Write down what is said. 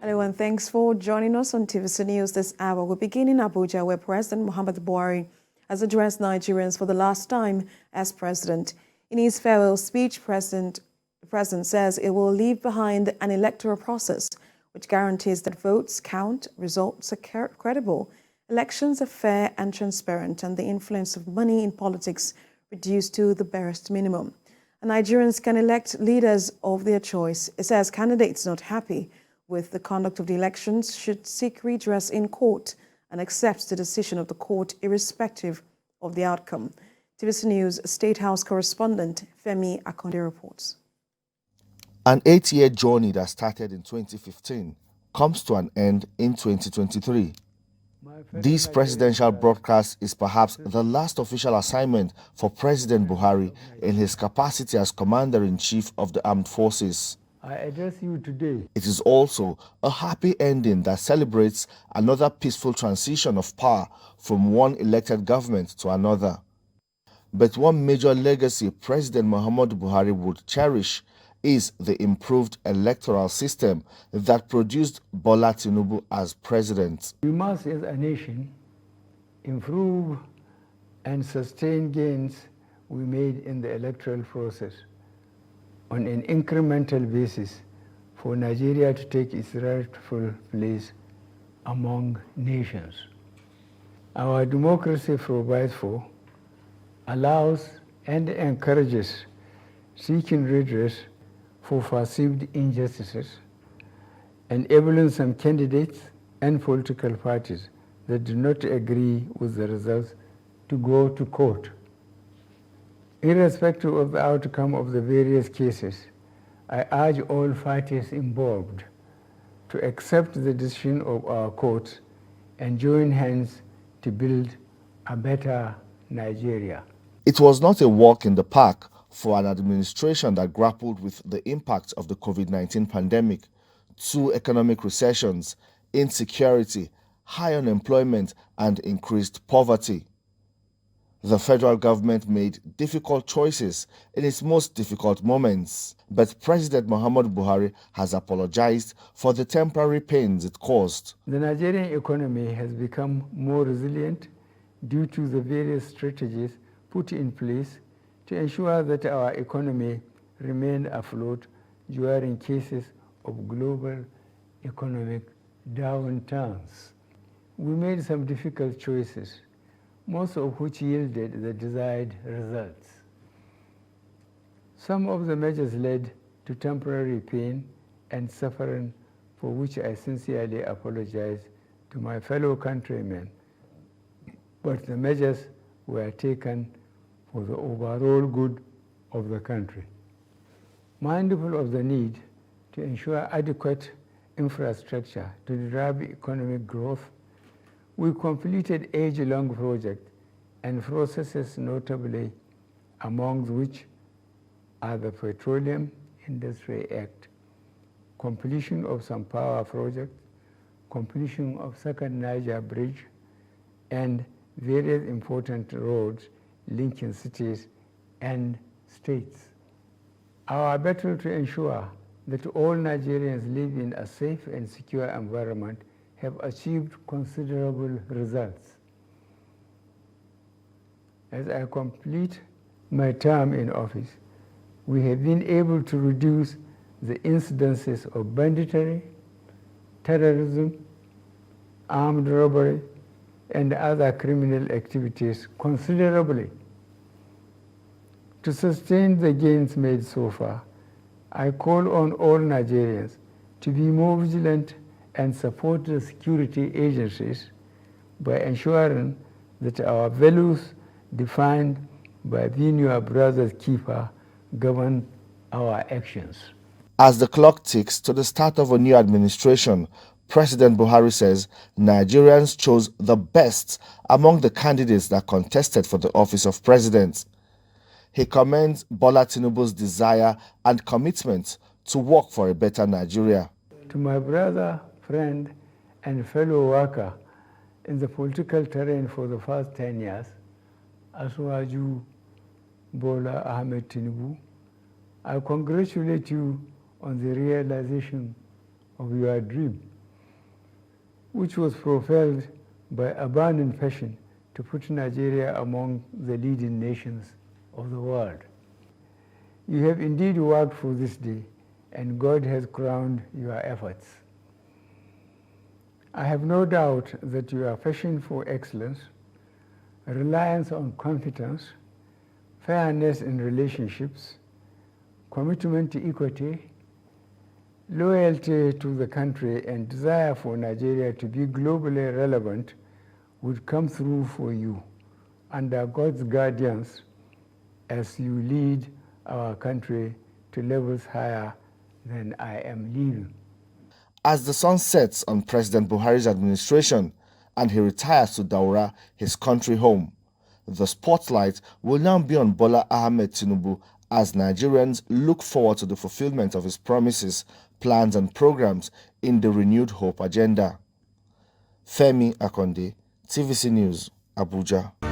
Hello and thanks for joining us on TVC News this hour. We begin in Abuja, where President Muhammadu Buhari has addressed Nigerians for the last time as president. In his farewell speech, the president says it will leave behind an electoral process which guarantees that votes count, results are credible, elections are fair and transparent, and the influence of money in politics reduced to the barest minimum. And Nigerians can elect leaders of their choice. It says candidates not happy with the conduct of the elections should seek redress in court and accept the decision of the court irrespective of the outcome. TVC News State House correspondent Femi Akonde reports. An 8-year journey that started in 2015 comes to an end in 2023. This presidential broadcast is perhaps the last official assignment for President Buhari in his capacity as Commander-in-Chief of the Armed Forces. I address you today. It is also a happy ending that celebrates another peaceful transition of power from one elected government to another. But one major legacy President Muhammadu Buhari would cherish is the improved electoral system that produced Bola Tinubu as president. We must, as a nation, improve and sustain gains we made in the electoral process on an incremental basis for Nigeria to take its rightful place among nations. Our democracy provides for, allows, and encourages seeking redress for perceived injustices, enabling some candidates and political parties that do not agree with the results to go to court. Irrespective of the outcome of the various cases, I urge all parties involved to accept the decision of our courts and join hands to build a better Nigeria. It was not a walk in the park for an administration that grappled with the impact of the COVID-19 pandemic, 2 economic recessions, insecurity, high unemployment, and increased poverty. The federal government made difficult choices in its most difficult moments, but President Muhammadu Buhari has apologized for the temporary pains it caused. The Nigerian economy has become more resilient due to the various strategies put in place to ensure that our economy remained afloat during cases of global economic downturns. We made some difficult choices, most of which yielded the desired results. Some of the measures led to temporary pain and suffering, for which I sincerely apologize to my fellow countrymen, but the measures were taken for the overall good of the country. Mindful of the need to ensure adequate infrastructure to drive economic growth, we completed age-long projects and processes, notably among which are the Petroleum Industry Act, completion of some power projects, completion of Second Niger Bridge, and various important roads linking cities and states. Our battle to ensure that all Nigerians live in a safe and secure environment have achieved considerable results. As I complete my term in office, we have been able to reduce the incidences of banditry, terrorism, armed robbery, and other criminal activities considerably. To sustain the gains made so far, I call on all Nigerians to be more vigilant and support the security agencies by ensuring that our values defined by being your brother's keeper govern our actions. As the clock ticks to the start of a new administration, President Buhari says Nigerians chose the best among the candidates that contested for the office of president. He commends Bola Tinubu's desire and commitment to work for a better Nigeria. To my brother, friend, and fellow worker in the political terrain for the past 10 years, Asuwaju Bola Ahmed Tinubu, I congratulate you on the realization of your dream, which was propelled by a burning passion to put Nigeria among the leading nations of the world. You have indeed worked for this day, and God has crowned your efforts. I have no doubt that your passion for excellence, reliance on competence, fairness in relationships, commitment to equity, loyalty to the country, and desire for Nigeria to be globally relevant would come through for you under God's guidance as you lead our country to levels higher than I am leaving. As the sun sets on President Buhari's administration and he retires to Daura, his country home, the spotlight will now be on Bola Ahmed Tinubu as Nigerians look forward to the fulfillment of his promises, plans and programs in the renewed hope agenda. Femi Akonde, TVC News, Abuja.